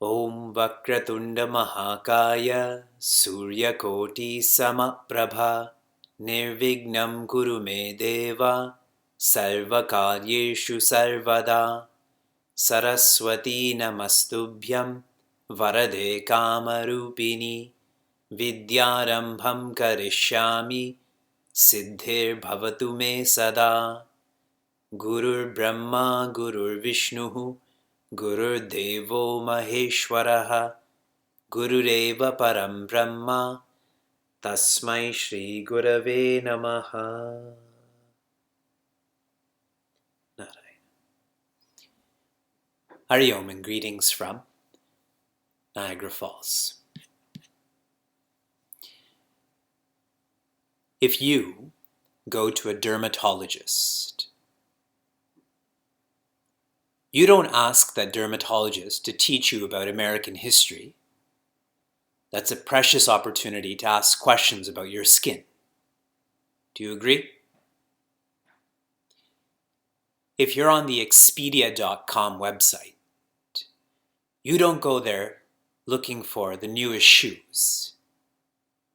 Om Vakratunda Mahakaya Suryakoti Samaprabha Nirvignam Kuru Me Deva Sarvakaryeshu Sarvada Saraswati Namastubhyam Varade Kamarupini Vidyarambham Karishyami Siddhir Bhavatu Me Sada Gurur Brahma Gurur Vishnu Gurur Devo Maheshwaraha Gurureva Param Brahma Tasmai Shri Gurave Namaha. Hari Om and greetings from Niagara Falls. If you go to a dermatologist, you don't ask that dermatologist to teach you about American history. That's a precious opportunity to ask questions about your skin. Do you agree? If you're on the Expedia.com website, you don't go there looking for the newest shoes.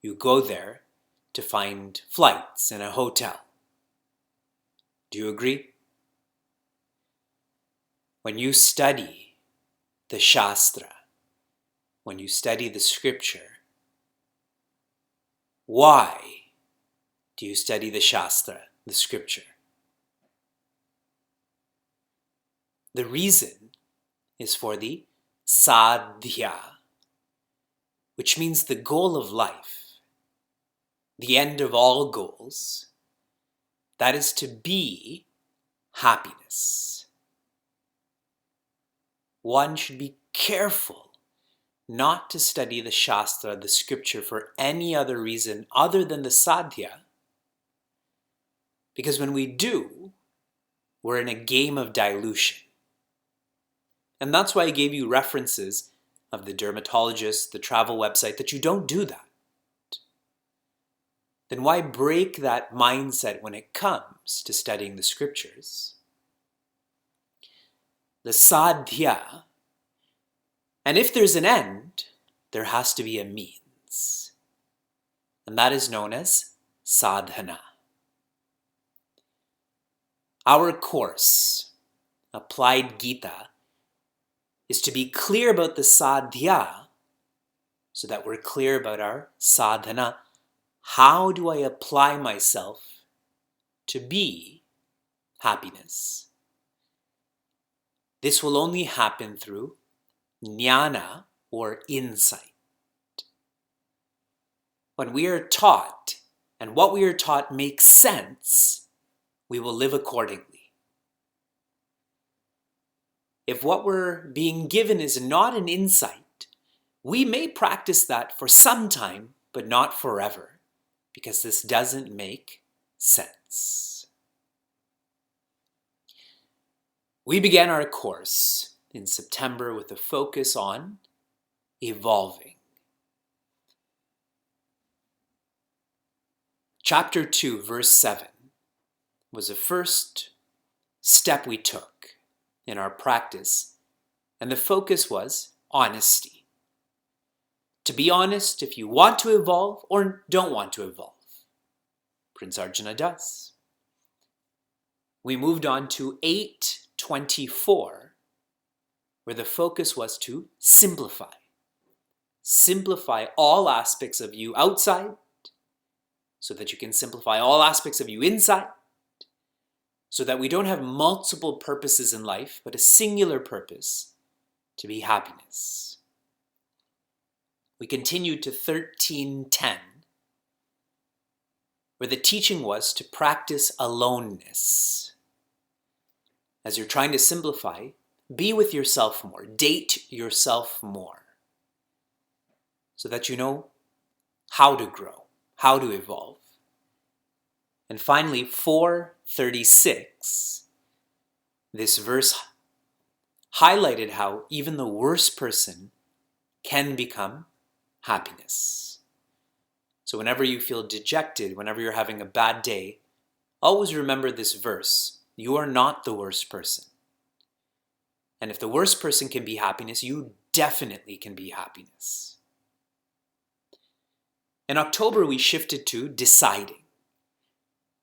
You go there to find flights and a hotel. Do you agree? When you study the Shastra, when you study the scripture, why do you study the Shastra, the scripture? The reason is for the sadhya, which means the goal of life, the end of all goals, that is to be happiness. One should be careful not to study the Shastra, the scripture, for any other reason other than the sadhya, because when we do, we're in a game of dilution. And that's why I gave you references of the dermatologist, the travel website, that you don't do that. Then why break that mindset when it comes to studying the scriptures? The sadhya, and if there's an end, there has to be a means. And that is known as sadhana. Our course, Applied Gita, is to be clear about the sadhya so that we're clear about our sadhana. How do I apply myself to be happiness? This will only happen through jnana, or insight. When we are taught, and what we are taught makes sense, we will live accordingly. If what we're being given is not an insight, we may practice that for some time, but not forever, because this doesn't make sense. We began our course in September with a focus on evolving. Chapter 2, verse 7 was the first step we took in our practice, and the focus was honesty. To be honest if you want to evolve or don't want to evolve. Prince Arjuna does. We moved on to 8:24, where the focus was to simplify. Simplify all aspects of you outside so that you can simplify all aspects of you inside, so that we don't have multiple purposes in life, but a singular purpose, to be happiness. We continue to 13:10, where the teaching was to practice aloneness. As you're trying to simplify, be with yourself more, date yourself more, so that you know how to grow, how to evolve. And finally, 4:36, this verse highlighted how even the worst person can become happiness. So whenever you feel dejected, whenever you're having a bad day, always remember this verse. You are not the worst person. And if the worst person can be happiness, you definitely can be happiness. In October, we shifted to deciding.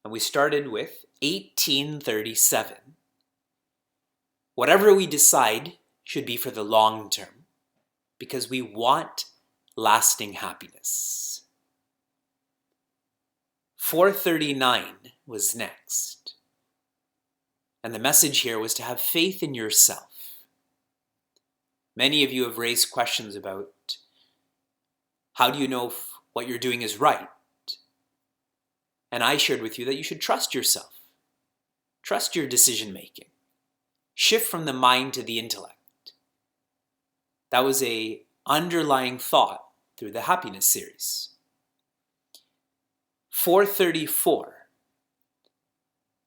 And we started with 1837. Whatever we decide should be for the long term, because we want lasting happiness. 4:39 was next. And the message here was to have faith in yourself. Many of you have raised questions about how do you know if what you're doing is right? And I shared with you that you should trust yourself. Trust your decision making. Shift from the mind to the intellect. That was an underlying thought through the happiness series. 4:34.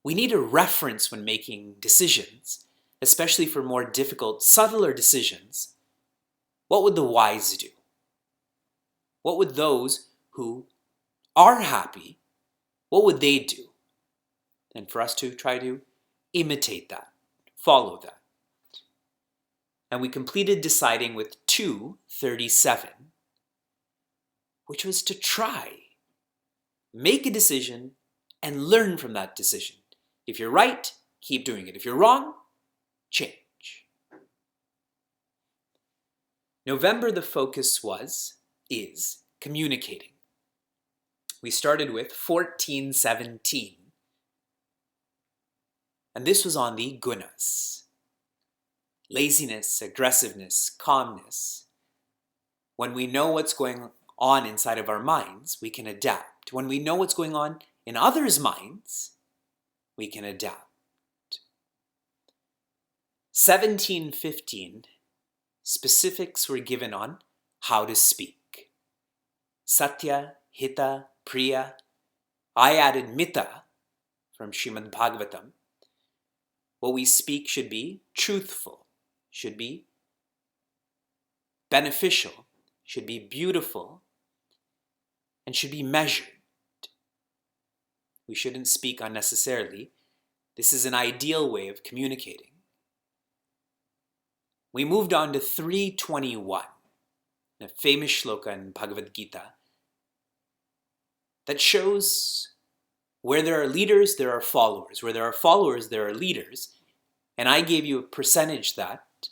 We need a reference when making decisions, especially for more difficult, subtler decisions. What would the wise do? What would those who are happy, what would they do? And for us to try to imitate that, follow that. And we completed deciding with 2:37, which was to try, make a decision, and learn from that decision. If you're right, keep doing it. If you're wrong, change. November, the focus is communicating. We started with 14:17. And this was on the gunas. Laziness, aggressiveness, calmness. When we know what's going on inside of our minds, we can adapt. When we know what's going on in others' minds, we can adapt. 17:15, specifics were given on how to speak. Satya, Hita, Priya. I added Mita from Srimad Bhagavatam. What we speak should be truthful, should be beneficial, should be beautiful, and should be measured. We shouldn't speak unnecessarily. This is an ideal way of communicating. We moved on to 3:21, a famous shloka in Bhagavad Gita that shows where there are leaders, there are followers. Where there are followers, there are leaders. And I gave you a percentage that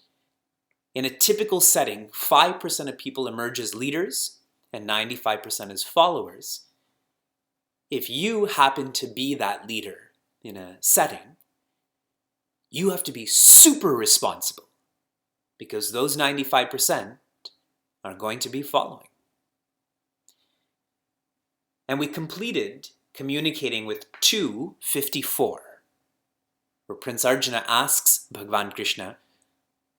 in a typical setting, 5% of people emerge as leaders and 95% as followers. If you happen to be that leader in a setting, you have to be super responsible because those 95% are going to be following. And we completed communicating with 2:54, where Prince Arjuna asks Bhagavan Krishna,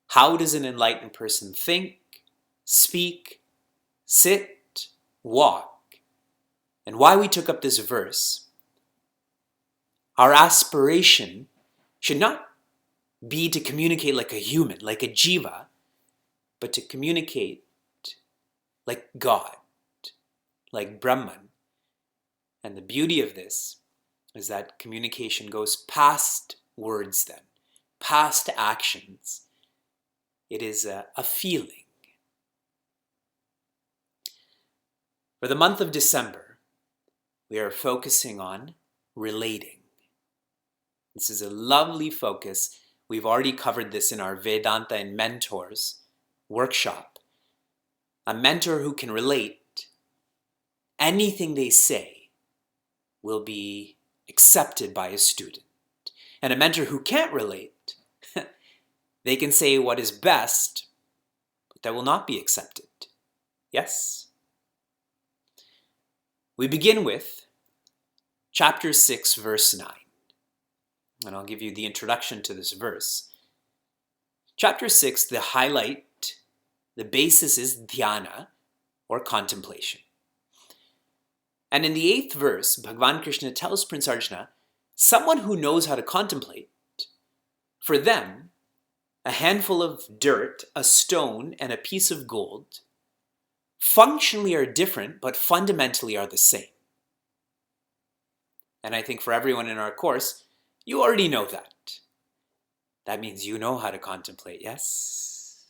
how does an enlightened person think, speak, sit, walk? And why we took up this verse, our aspiration should not be to communicate like a human, like a jiva, but to communicate like God, like Brahman. And the beauty of this is that communication goes past words then, past actions. It is a feeling. For the month of December, we are focusing on relating. This is a lovely focus. We've already covered this in our Vedanta and Mentors workshop. A mentor who can relate anything they say will be accepted by a student. And a mentor who can't relate, they can say what is best, but that will not be accepted. Yes? We begin with chapter 6, verse 9. And I'll give you the introduction to this verse. Chapter 6, the highlight, the basis is dhyana, or contemplation. And in the 8th verse, Bhagavan Krishna tells Prince Arjuna, someone who knows how to contemplate, for them, a handful of dirt, a stone, and a piece of gold functionally are different, but fundamentally are the same. And I think for everyone in our course, you already know that. That means you know how to contemplate, yes?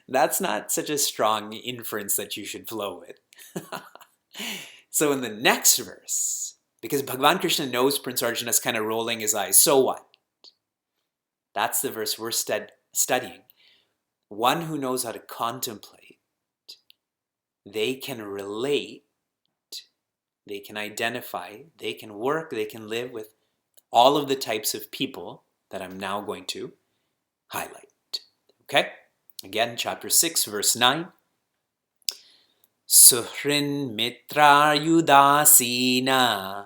That's not such a strong inference that you should flow with. So in the next verse, because Bhagavan Krishna knows Prince Arjuna is kind of rolling his eyes, so what? That's the verse we're studying. One who knows how to contemplate, they can relate, they can identify, they can work, they can live with all of the types of people that I'm now going to highlight. Okay? Again, chapter 6, verse 9. Suhrin mitra yudasina.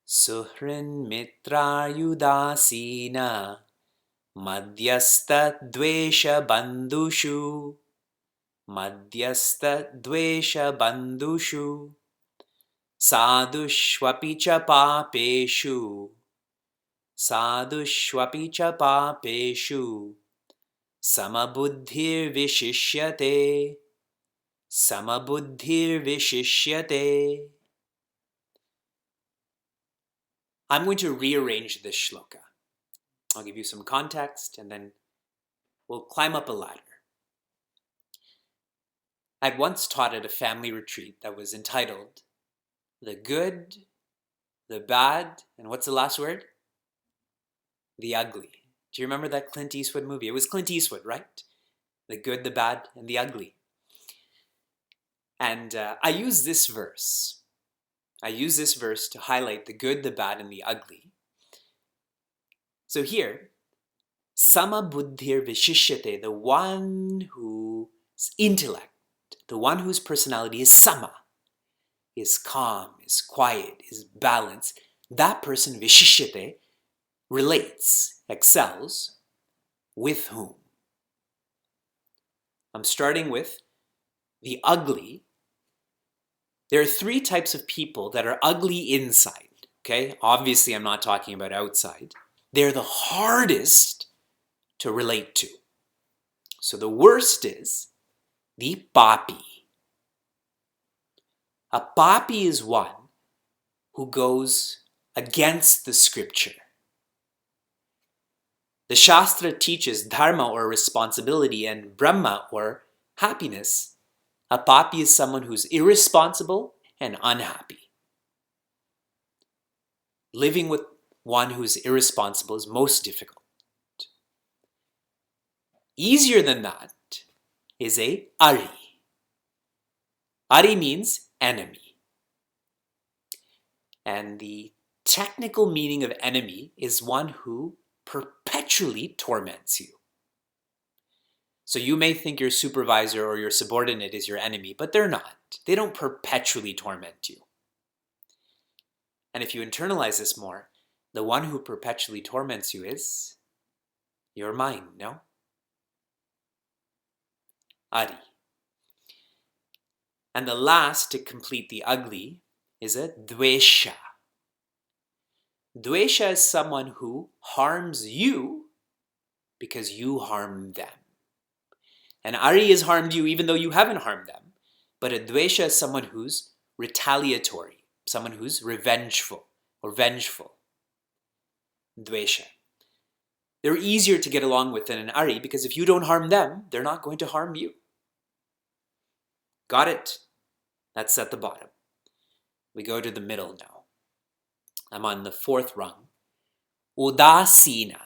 Suhrin mitra yudasina. Madhyastha dvesha bandhushu. Madhyastha dvesha bandhushu. Sadhushvapi cha papeshu. Sadhushvapi cha papeshu. Samabuddhir vishishyate. Samabuddhir vishishyate. I'm going to rearrange this shloka. I'll give you some context and then we'll climb up a ladder. I'd once taught at a family retreat that was entitled The Good, the Bad, and what's the last word? The Ugly. Do you remember that Clint Eastwood movie? It was Clint Eastwood, right? The Good, the Bad, and the Ugly. And I use this verse. I use this verse to highlight the good, the bad, and the ugly. So here, sama buddhir vishishyate, the one whose intellect, the one whose personality is sama, is calm, is quiet, is balanced, that person vishishyate relates, excels, with whom? I'm starting with the ugly. There are 3 types of people that are ugly inside, okay? Obviously, I'm not talking about outside. They're the hardest to relate to. So the worst is the papi. A papi is one who goes against the scripture. The Shastra teaches dharma or responsibility and Brahma or happiness. A papi is someone who's irresponsible and unhappy. Living with one who's irresponsible is most difficult. Easier than that is a ari. Ari means enemy. And the technical meaning of enemy is one who perpetually torments you. So you may think your supervisor or your subordinate is your enemy, but they're not. They don't perpetually torment you. And if you internalize this more, the one who perpetually torments you is your mind, no? Ari. And the last to complete the ugly is a dvesha. Dvesha is someone who harms you because you harm them. And Ari has harmed you even though you haven't harmed them. But a dvesha is someone who's retaliatory, someone who's revengeful or vengeful. Dvesha. They're easier to get along with than an Ari because if you don't harm them, they're not going to harm you. Got it? That's at the bottom. We go to the middle now. I'm on the 4th rung. Udasina.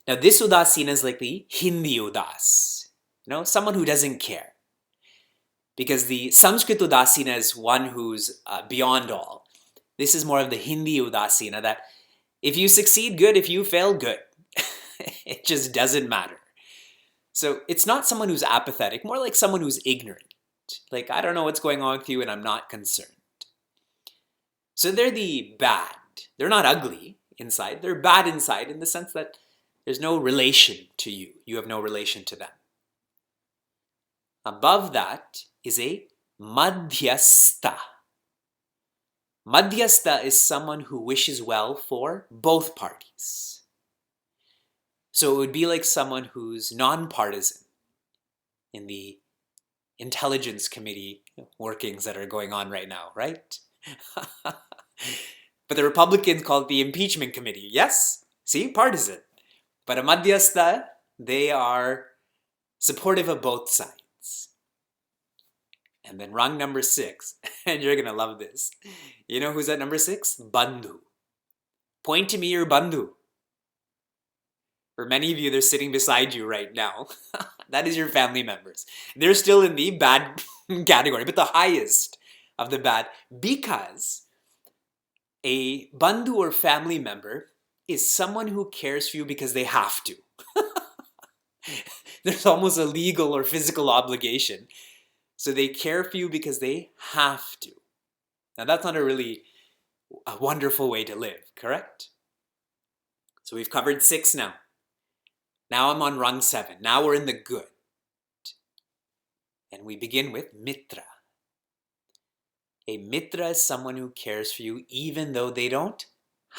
Now this udasina is like the Hindi udas. Someone who doesn't care. Because the Sanskrit Udasina is one who's beyond all. This is more of the Hindi Udasina, that if you succeed, good. If you fail, good. It just doesn't matter. So it's not someone who's apathetic, more like someone who's ignorant. Like, I don't know what's going on with you and I'm not concerned. So they're the bad. They're not ugly inside. They're bad inside in the sense that there's no relation to you. You have no relation to them. Above that is a madhyastha. Madhyastha is someone who wishes well for both parties. So it would be like someone who's non-partisan in the intelligence committee workings that are going on right now, right? But the Republicans call it the impeachment committee. Yes? See? Partisan. But a madhyastha, they are supportive of both sides. And then rung number 6, and you're going to love this. You know who's at number 6? Bandhu. Point to me your bandhu. For many of you, they're sitting beside you right now. That is your family members. They're still in the bad category, but the highest of the bad, because a bandhu or family member is someone who cares for you because they have to. There's almost a legal or physical obligation. So they care for you because they have to. Now that's not a wonderful way to live, correct? So we've covered 6 now. Now I'm on rung 7. Now we're in the good. And we begin with mitra. A mitra is someone who cares for you even though they don't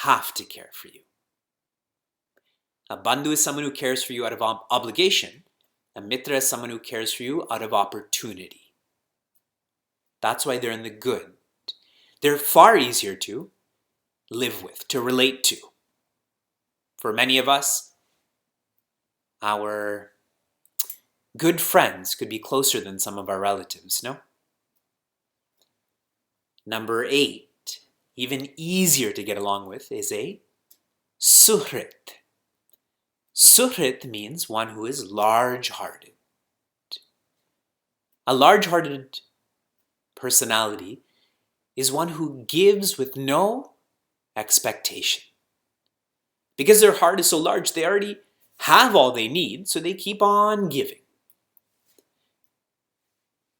have to care for you. A bandhu is someone who cares for you out of obligation. A mitra is someone who cares for you out of opportunity. That's why they're in the good. They're far easier to live with, to relate to. For many of us, our good friends could be closer than some of our relatives, no? Number 8, even easier to get along with, is a suhrit. Suhrit means one who is large-hearted. A large-hearted personality is one who gives with no expectation. Because their heart is so large, they already have all they need, so they keep on giving.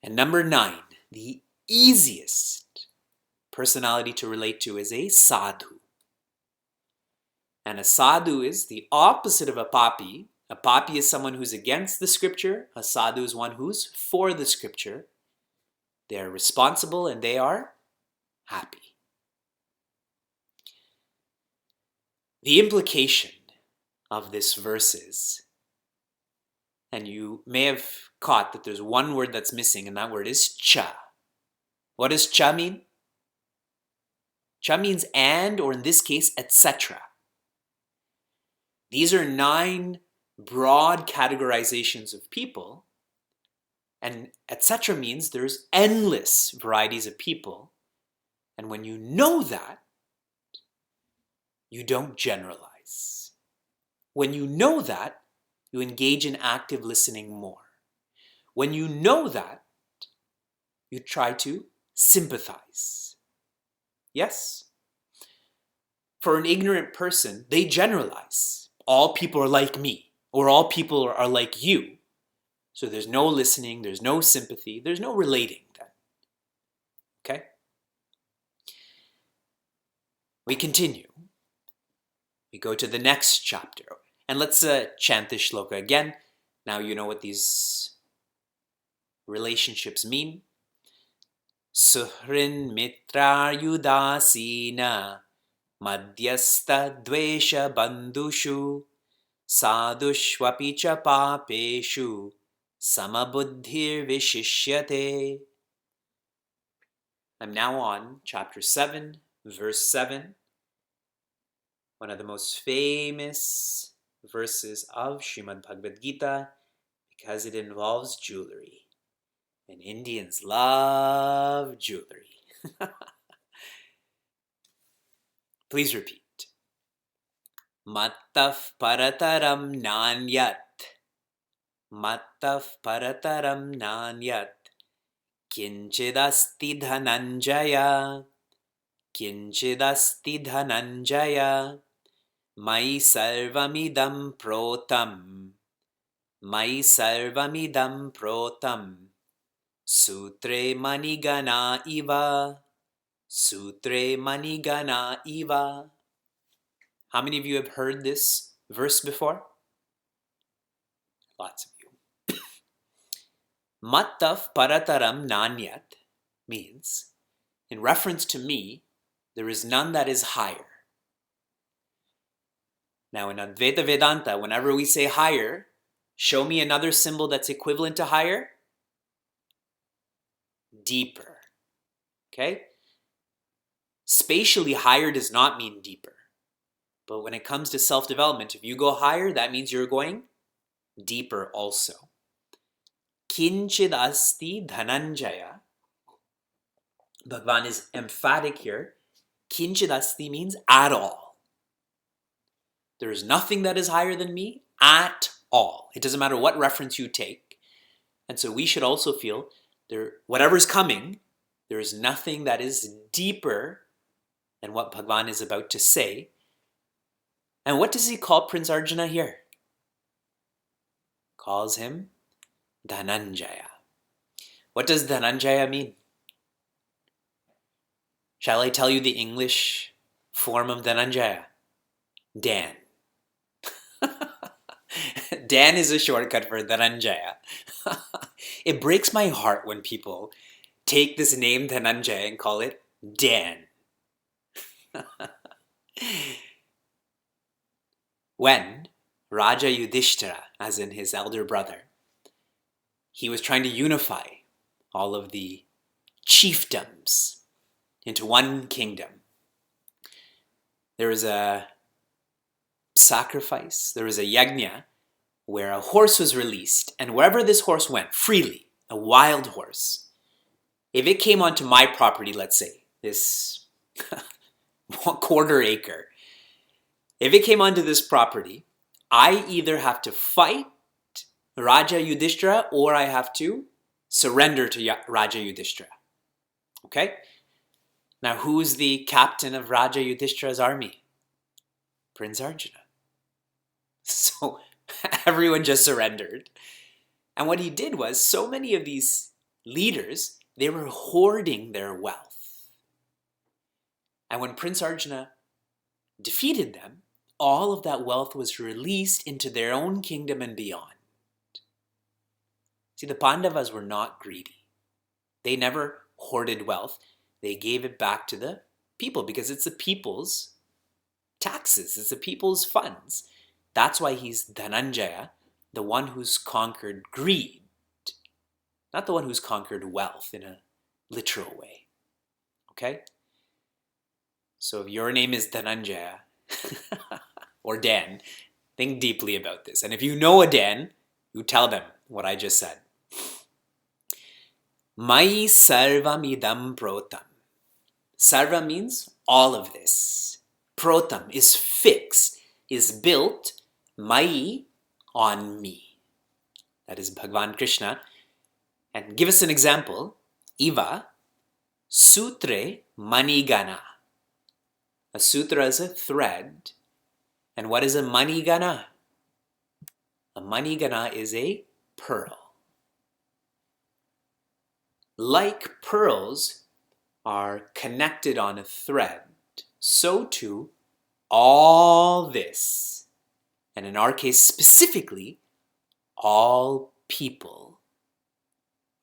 And number 9, the easiest personality to relate to is a sadhu. And a sadhu is the opposite of a papi. A papi is someone who's against the scripture. A sadhu is one who's for the scripture. They are responsible and they are happy. The implication of this verse is, and you may have caught that there's one word that's missing, and that word is cha. What does cha mean? Cha means and, or in this case, etc. These are 9 broad categorizations of people, and etc. means there's endless varieties of people. And when you know that, you don't generalize. When you know that, you engage in active listening more. When you know that, you try to sympathize. Yes? For an ignorant person, they generalize. All people are like me, or all people are like you. So there's no listening, there's no sympathy, there's no relating then. Okay? We continue. We go to the next chapter. And let's chant this shloka again. Now you know what these relationships mean. Suhrin mitra yudasina madhyastha dvesha bandhushu sadhushvapi cha papeshu samabuddhir vishishyate. I'm now on chapter 7, verse 7. One of the most famous verses of Srimad Bhagavad Gita, because it involves jewelry. And Indians love jewelry. Please repeat. Mattaf parataram nanyat. Mattaf parataram nanyat. Kinchidasti dhananjaya. Kinchidasti dhananjaya. Mai sarvamidam protam. Mai sarvamidam protam. Sutre manigana iva. Sutre manigana iva. How many of you have heard this verse before? Lots of you. Mattav parataram nanyat means, in reference to me, there is none that is higher. Now in Advaita Vedanta, whenever we say higher, show me another symbol that's equivalent to higher. Deeper. Okay? Spatially, higher does not mean deeper. But when it comes to self-development, if you go higher, that means you're going deeper also. Kinchid asti dhananjaya. Bhagavan is emphatic here. Kinchid asti means at all. There is nothing that is higher than me at all. It doesn't matter what reference you take. And so we should also feel whatever's coming, there is nothing that is deeper than what Bhagavan is about to say. And what does he call Prince Arjuna here? Calls him Dhananjaya. What does Dhananjaya mean? Shall I tell you the English form of Dhananjaya? Dan. Dan is a shortcut for Dhananjaya. It breaks my heart when people take this name Dhananjaya and call it Dan. When Raja Yudhishthira, as in his elder brother, he was trying to unify all of the chiefdoms into one kingdom, there was a sacrifice, there was a yajna where a horse was released, and wherever this horse went, freely, a wild horse, if it came onto my property, let's say, this quarter acre, if it came onto this property, I either have to fight Raja Yudhishthira or I have to surrender to Raja Yudhishthira. Okay? Now, who's the captain of Raja Yudhishthira's army? Prince Arjuna. So everyone just surrendered. And what he did was, so many of these leaders, they were hoarding their wealth. And when Prince Arjuna defeated them, all of that wealth was released into their own kingdom and beyond. See, the Pandavas were not greedy. They never hoarded wealth. They gave it back to the people because it's the people's taxes. It's the people's funds. That's why he's Dhananjaya, the one who's conquered greed, not the one who's conquered wealth in a literal way. Okay? So if your name is Dhananjaya, or Dan, think deeply about this. And if you know a Dan, you tell them what I just said. Mai sarvamidam protam. Sarva means all of this. Protam is fixed, is built, mai, on me. That is Bhagavan Krishna. And give us an example. Iva, sutre manigana. A sutra is a thread. And what is a manigana? A manigana is a pearl. Like pearls are connected on a thread, so too all this, and in our case specifically, all people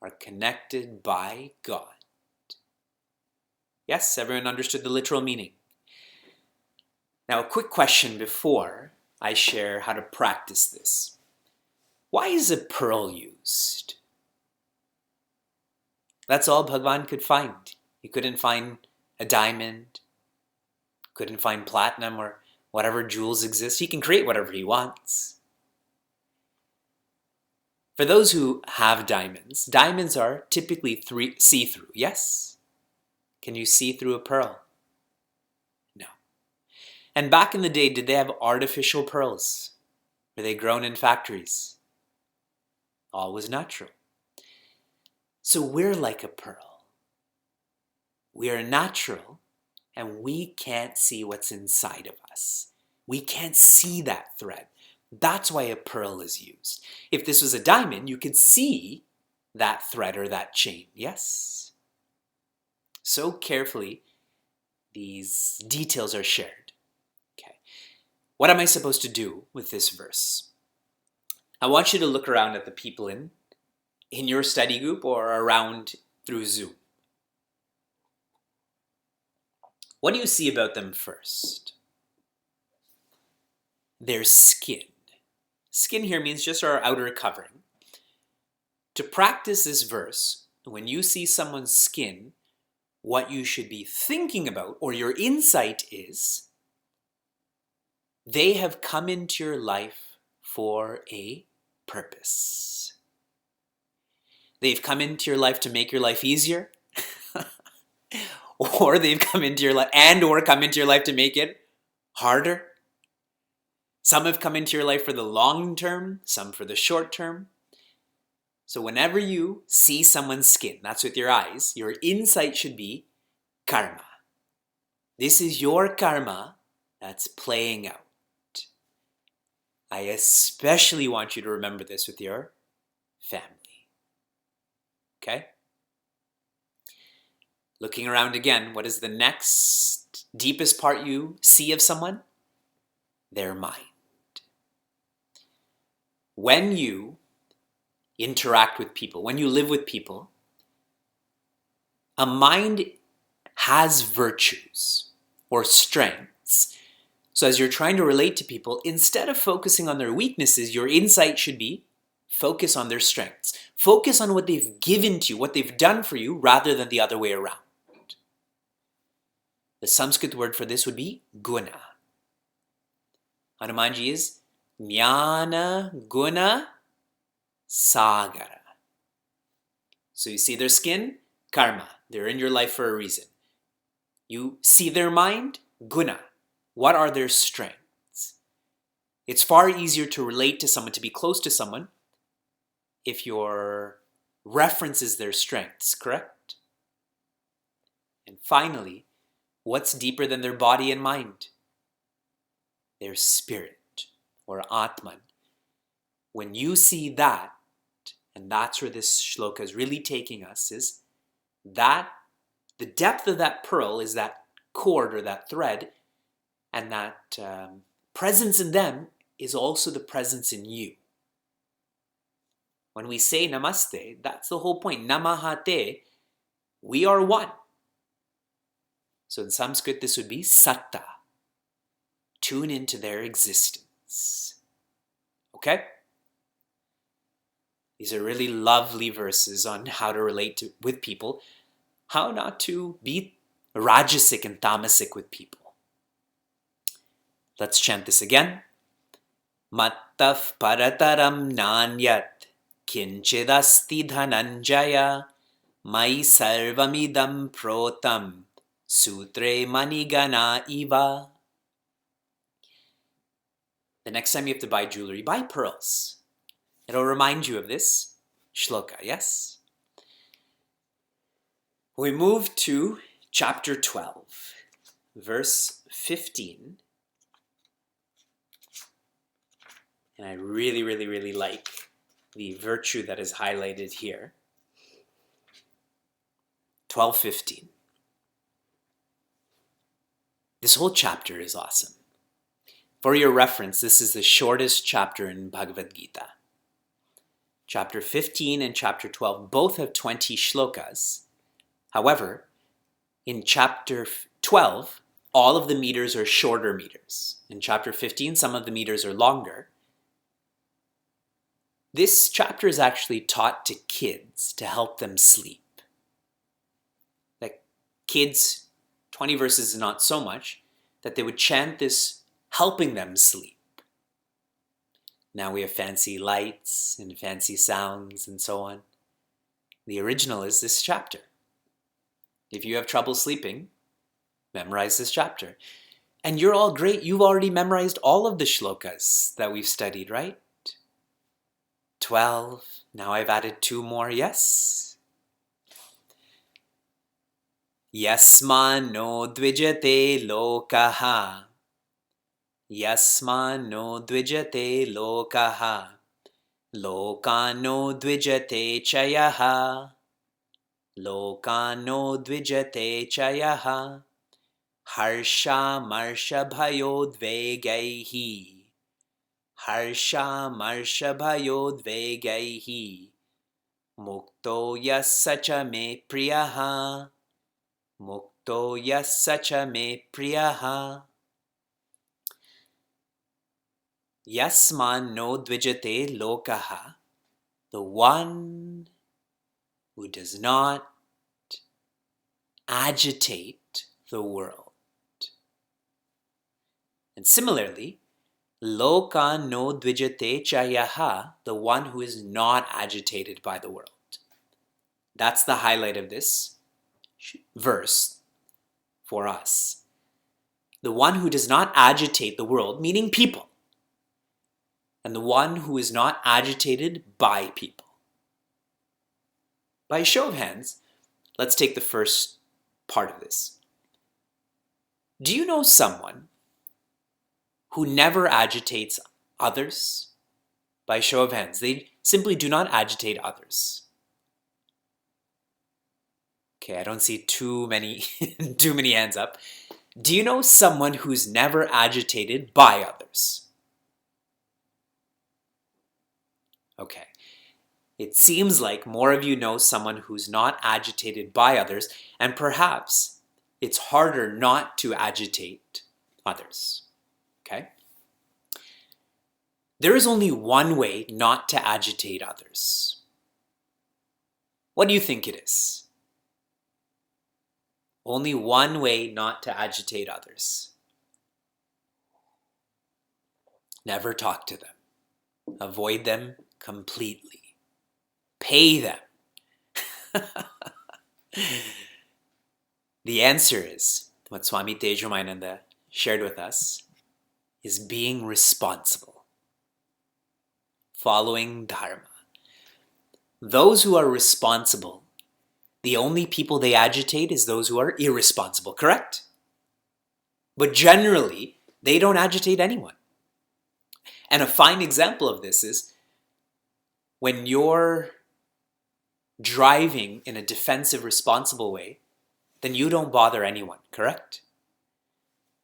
are connected by God. Yes, everyone understood the literal meaning. Now, a quick question before I share how to practice this. Why is a pearl used? That's all Bhagavan could find. He couldn't find a diamond, couldn't find platinum or whatever jewels exist. He can create whatever he wants. For those who have diamonds, diamonds are typically see-through, yes? Can you see through a pearl? No. And back in the day, did they have artificial pearls? Were they grown in factories? All was natural. So we're like a pearl. We are natural, and we can't see what's inside of us. We can't see that thread. That's why a pearl is used. If this was a diamond, you could see that thread or that chain, yes? So carefully, these details are shared. Okay. What am I supposed to do with this verse? I want you to look around at the people in your study group or around through Zoom. What do you see about them first? Their skin. Skin here means just our outer covering. To practice this verse, when you see someone's skin, what you should be thinking about, or your insight is, they have come into your life for a purpose. They've come into your life to make your life easier, or they've come into your life or come into your life to make it harder. Some have come into your life for the long term, some for the short term. So whenever you see someone's skin, that's with your eyes, your insight should be karma. This is your karma that's playing out. I especially want you to remember this with your family. Okay? Looking around again, what is the next deepest part you see of someone? Their mind. When you interact with people, when you live with people, a mind has virtues or strengths. So as you're trying to relate to people, instead of focusing on their weaknesses, your insight should be focus on their strengths. Focus on what they've given to you, what they've done for you, rather than the other way around. The Sanskrit word for this would be guna. Hanumanji is jnana guna sagara. So you see their skin, karma. They're in your life for a reason. You see their mind, guna. What are their strengths? It's far easier to relate to someone, to be close to someone, if your reference is their strengths, correct? And finally, what's deeper than their body and mind? Their spirit, or Atman. When you see that, and that's where this shloka is really taking us, is that the depth of that pearl is that cord or that thread, and that presence in them is also the presence in you. When we say namaste, that's the whole point. Namahate, we are one. So in Sanskrit, this would be satta. Tune into their existence. Okay? These are really lovely verses on how to relate with people, how not to be rajasic and tamasic with people. Let's chant this again. Mattaf parataram nanyat kinchidasti dhananjaya mai sarvamidam protam sutre manigana iva. The next time you have to buy jewelry, buy pearls. It'll remind you of this shloka, yes? We move to chapter 12, verse 15. And I really, really, really like the virtue that is highlighted here. 12:15. This whole chapter is awesome. For your reference, this is the shortest chapter in Bhagavad Gita. Chapter 15 and chapter 12 both have 20 shlokas. However, in chapter 12, all of the meters are shorter meters. In chapter 15, some of the meters are longer. This chapter is actually taught to kids to help them sleep. Like kids, 20 verses is not so much, that they would chant this helping them sleep. Now we have fancy lights and fancy sounds and so on. The original is this chapter. If you have trouble sleeping, memorize this chapter. And you're all great. You've already memorized all of the shlokas that we've studied, right? 12. Now I've added 2 more. Yes? Yasmano dvijate lokaha. Yasmano dvijate lokaha. Lokano dvijate chayaha. Lokano dvijate chayaha. Harsha marsha bhayodvegaihi. Harsha marsha bhayodvegaihi. Mukto yasacha me priyaha. Mukto yasacha me priyaha. Yasman no dvijate lokaha. The one who does not agitate the world. And similarly, loka no dvijate chayaha, the one who is not agitated by the world. That's the highlight of this verse for us. The one who does not agitate the world, meaning people. And the one who is not agitated by people. By show of hands, let's take the first part of this. Do you know someone who never agitates others? By show of hands, they simply do not agitate others. Okay, I don't see too many hands up. Do you know someone who's never agitated by others? Okay. It seems like more of you know someone who's not agitated by others, and perhaps it's harder not to agitate others. Okay? There is only one way not to agitate others. What do you think it is? Only one way not to agitate others. Never talk to them. Avoid them completely. Pay them. The answer is, what Swami Tejomayananda shared with us, is being responsible. Following Dharma. Those who are responsible, the only people they agitate is those who are irresponsible, correct? But generally, they don't agitate anyone. And a fine example of this is when you're driving in a defensive, responsible way, then you don't bother anyone, correct?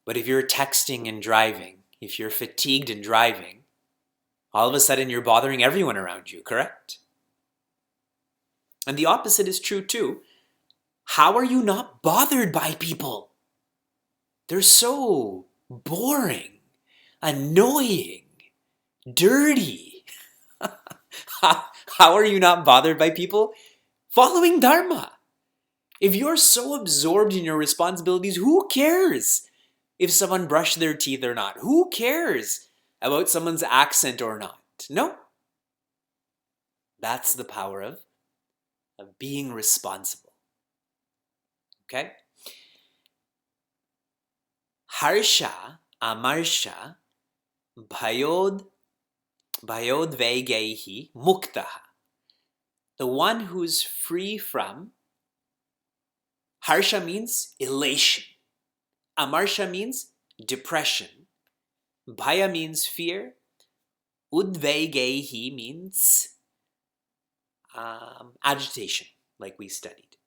But if you're texting and driving, if you're fatigued and driving, all of a sudden you're bothering everyone around you, correct? And the opposite is true too. How are you not bothered by people? They're so boring, annoying, dirty. How are you not bothered by people? Following Dharma. If you're so absorbed in your responsibilities, who cares if someone brushed their teeth or not? Who cares about someone's accent or not? No. That's the power of being responsible. Okay? Harsha, amarsha, bhayod vegaihi muktaha. The one who's free from, harsha means elation. Amarsha means depression. Bhaya means fear. Udvegaihi means agitation, like we studied.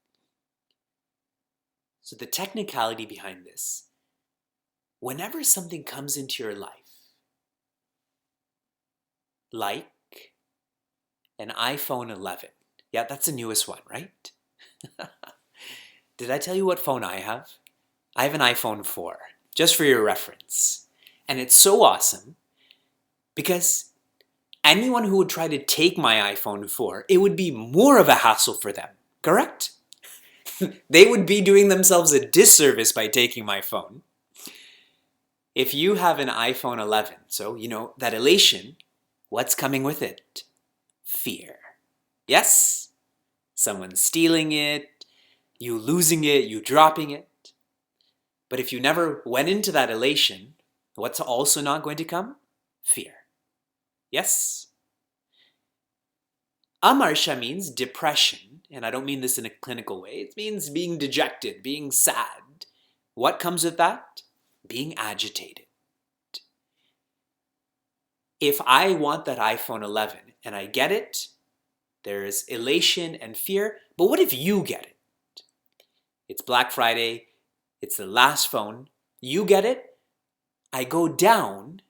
So the technicality behind this, whenever something comes into your life, like an iPhone 11. Yeah, that's the newest one, right? Did I tell you what phone I have? I have an iPhone 4, just for your reference. And it's so awesome because anyone who would try to take my iPhone 4, it would be more of a hassle for them, correct? They would be doing themselves a disservice by taking my phone. If you have an iPhone 11, so you know that elation, what's coming with it? Fear. Yes? Someone stealing it, you losing it, you dropping it. But if you never went into that elation, what's also not going to come? Fear. Yes? Amarsha means depression. and I don't mean this in a clinical way, it means being dejected, being sad. What comes with that? Being agitated. If I want that iPhone 11 and I get it, there's elation and fear, but what if you get it? It's Black Friday, it's the last phone, you get it, I go down,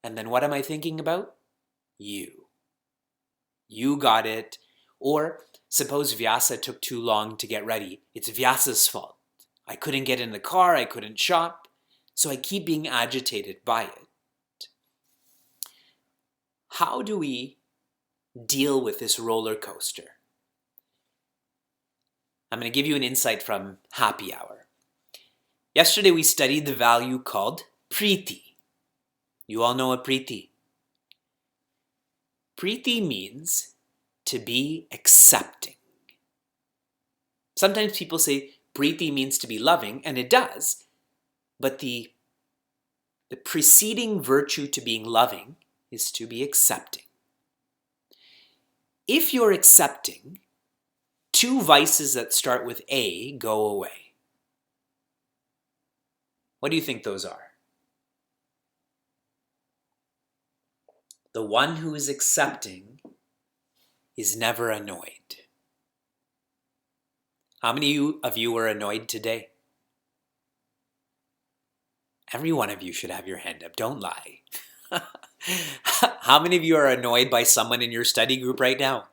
and then what am I thinking about? You. You got it. Or suppose Vyasa took too long to get ready. It's Vyasa's fault. I couldn't get in the car, I couldn't shop, so I keep being agitated by it. How do we deal with this roller coaster? I'm going to give you an insight from Happy Hour. Yesterday we studied the value called Preeti. You all know what Preeti? Preeti means to be accepting. Sometimes people say Preeti means to be loving, and it does, but the preceding virtue to being loving is to be accepting. If you're accepting, two vices that start with A go away. What do you think those are? The one who is accepting is never annoyed. How many of you were annoyed today? Every one of you should have your hand up. Don't lie. How many of you are annoyed by someone in your study group right now?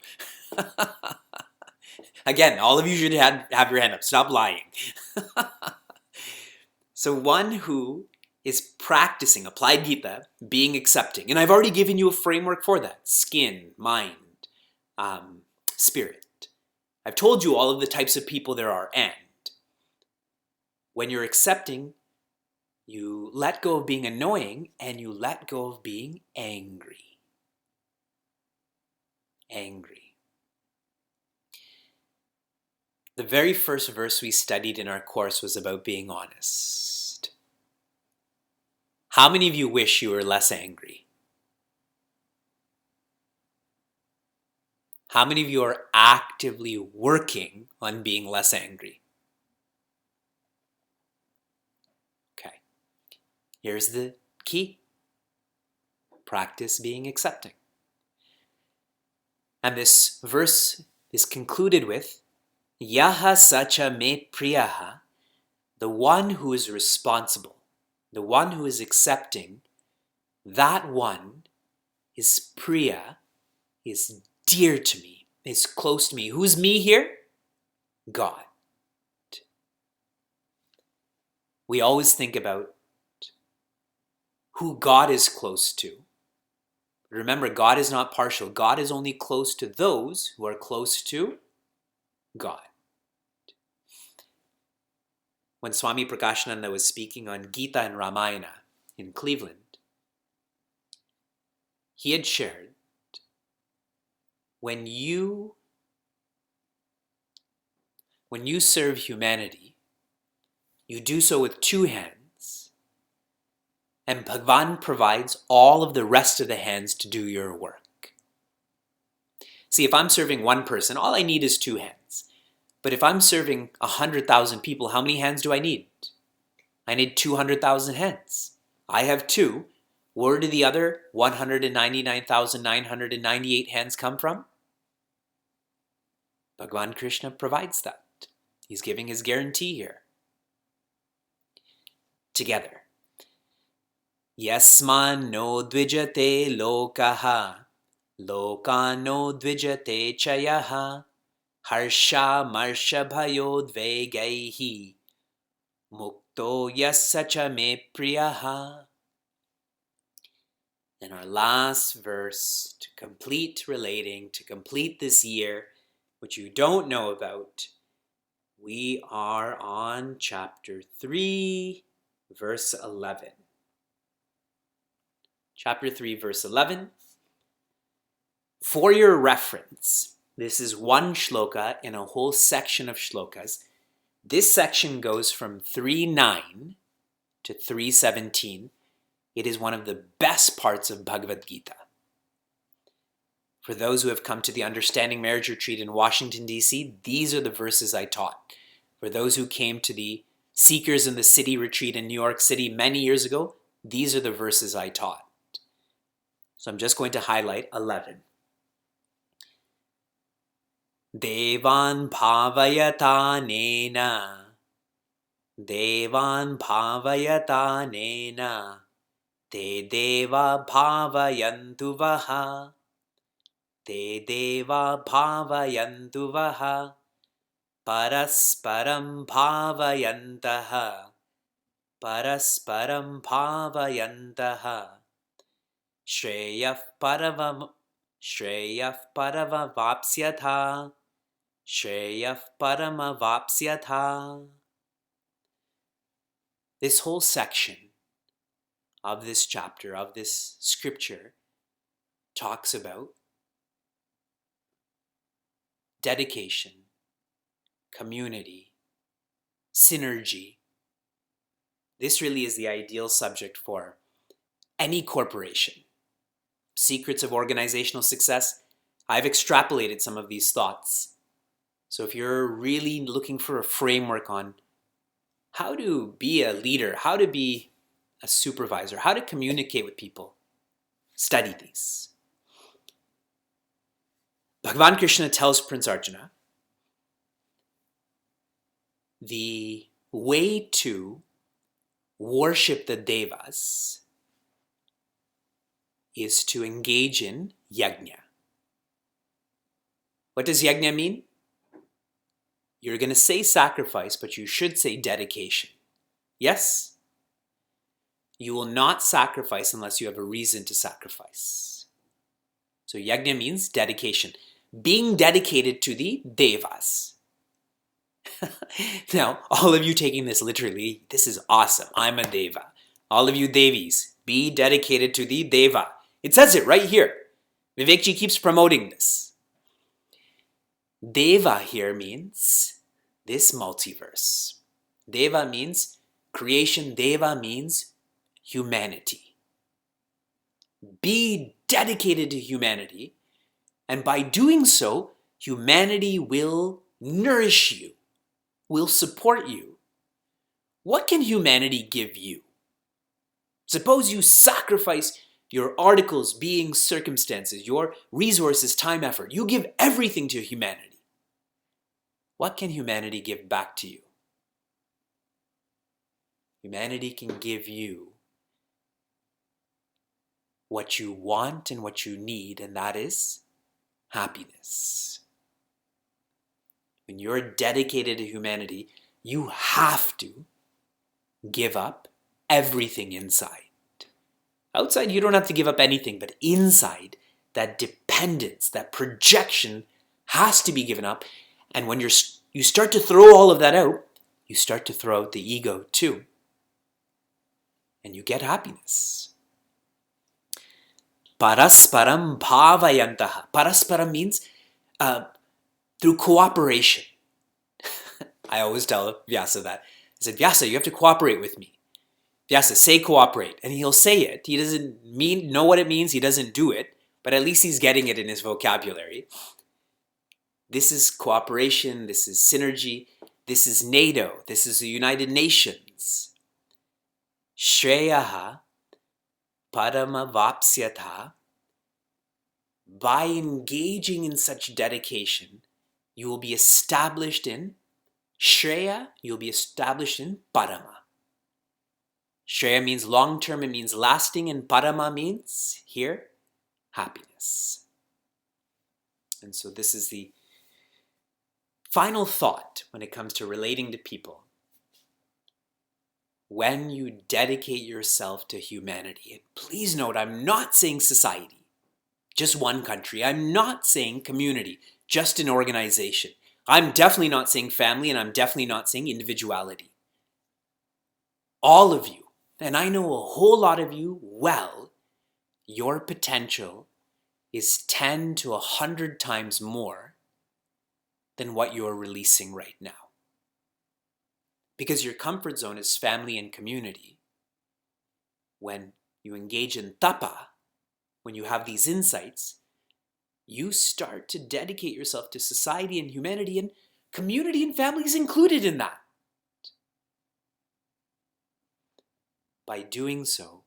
Again, all of you should have your hand up. Stop lying. So one who is practicing applied Gita, being accepting, and I've already given you a framework for that. Skin, mind, spirit. I've told you all of the types of people there are, and when you're accepting, you let go of being annoying and you let go of being angry. Angry. The very first verse we studied in our course was about being honest. How many of you wish you were less angry? How many of you are actively working on being less angry? Okay. Here's the key. Practice being accepting. And this verse is concluded with, Yaha sacha me priyaha, the one who is responsible, the one who is accepting, that one is priya, is dear to me, is close to me. Who's me here? God. We always think about who God is close to. Remember, God is not partial. God is only close to those who are close to God. When Swami Prakashananda was speaking on Gita and Ramayana in Cleveland, he had shared, when you serve humanity, you do so with two hands, and Bhagavan provides all of the rest of the hands to do your work. See, if I'm serving one person, all I need is two hands. But if I'm serving 100,000 people, how many hands do I need? I need 200,000 hands. I have two. Where do the other 199,998 hands come from? Bhagavan Krishna provides that. He's giving his guarantee here. Together. Yasman no dvijate lokaha, loka no dvijate chayaha, harsha marsha bhayodvegaihi, mukto yasacha me priyaha. And our last verse to complete relating, to complete this year, which you don't know about, we are on chapter 3, verse 11. Chapter 3, verse 11. For your reference, this is one shloka in a whole section of shlokas. This section goes from 3:9 to 3:17. It is one of the best parts of Bhagavad Gita. For those who have come to the Understanding Marriage Retreat in Washington, D.C., these are the verses I taught. For those who came to the Seekers in the City Retreat in New York City many years ago, these are the verses I taught. So I'm just going to highlight 11. Devan bhavayata nena. Devan bhavayata nena. Te deva bhavayantu vaha. Te deva bhavayantu vaha. Parasparam bhavayantaha. Parasparam bhavayantaha. Shreyah paramavapsyatha. Shreyah paramavapsyatha. This whole section of this chapter, of this scripture, talks about dedication, community, synergy. This really is the ideal subject for any corporation. Secrets of organizational success. I've extrapolated some of these thoughts. So if you're really looking for a framework on how to be a leader, how to be a supervisor, how to communicate with people, study these. Bhagavan Krishna tells Prince Arjuna, the way to worship the devas is to engage in yajna. What does yajna mean? You're going to say sacrifice, but you should say dedication. Yes? You will not sacrifice unless you have a reason to sacrifice. So yajna means dedication. Being dedicated to the devas. Now, all of you taking this literally, this is awesome. I'm a deva. All of you devis, be dedicated to the deva. It says it right here. Vivekji keeps promoting this. Deva here means this multiverse. Deva means creation. Deva means humanity. Be dedicated to humanity, and by doing so, humanity will nourish you, will support you. What can humanity give you? Suppose you sacrifice your articles, beings, circumstances, your resources, time, effort. You give everything to humanity. What can humanity give back to you? Humanity can give you what you want and what you need, and that is happiness. When you're dedicated to humanity, you have to give up everything inside. Outside, you don't have to give up anything, but inside, that dependence, that projection has to be given up. And when you start to throw all of that out, you start to throw out the ego too. And you get happiness. Parasparam bhavayantaha. Parasparam means through cooperation. I always tell Vyasa that. I said, Vyasa, you have to cooperate with me. Vyasa, say cooperate. And he'll say it. He doesn't know what it means. He doesn't do it. But at least he's getting it in his vocabulary. This is cooperation. This is synergy. This is NATO. This is the United Nations. Shreyaha paramavapsyatha. By engaging in such dedication, you will be established in Shreya, you'll be established in Parama. Shreya means long-term, it means lasting, and Parama means, here, happiness. And so this is the final thought when it comes to relating to people. When you dedicate yourself to humanity, and please note, I'm not saying society, just one country. I'm not saying community, just an organization. I'm definitely not saying family, and I'm definitely not saying individuality. All of you, and I know a whole lot of you well, your potential is 10 to 100 times more than what you're releasing right now. Because your comfort zone is family and community. When you engage in tapa, when you have these insights, you start to dedicate yourself to society and humanity, and community and family is included in that. By doing so,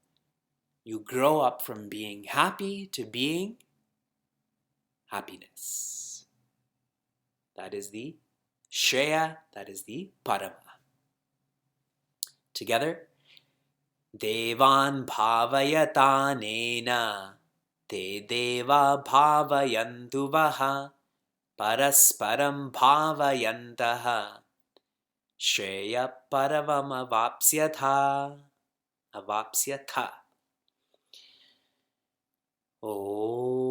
you grow up from being happy to being happiness. That is the Shreya, that is the Parama. Together, Devan bhavayatanena te deva bhavayantu vaha parasparam bhavayantaha Shreya paravam avapsyatha. Om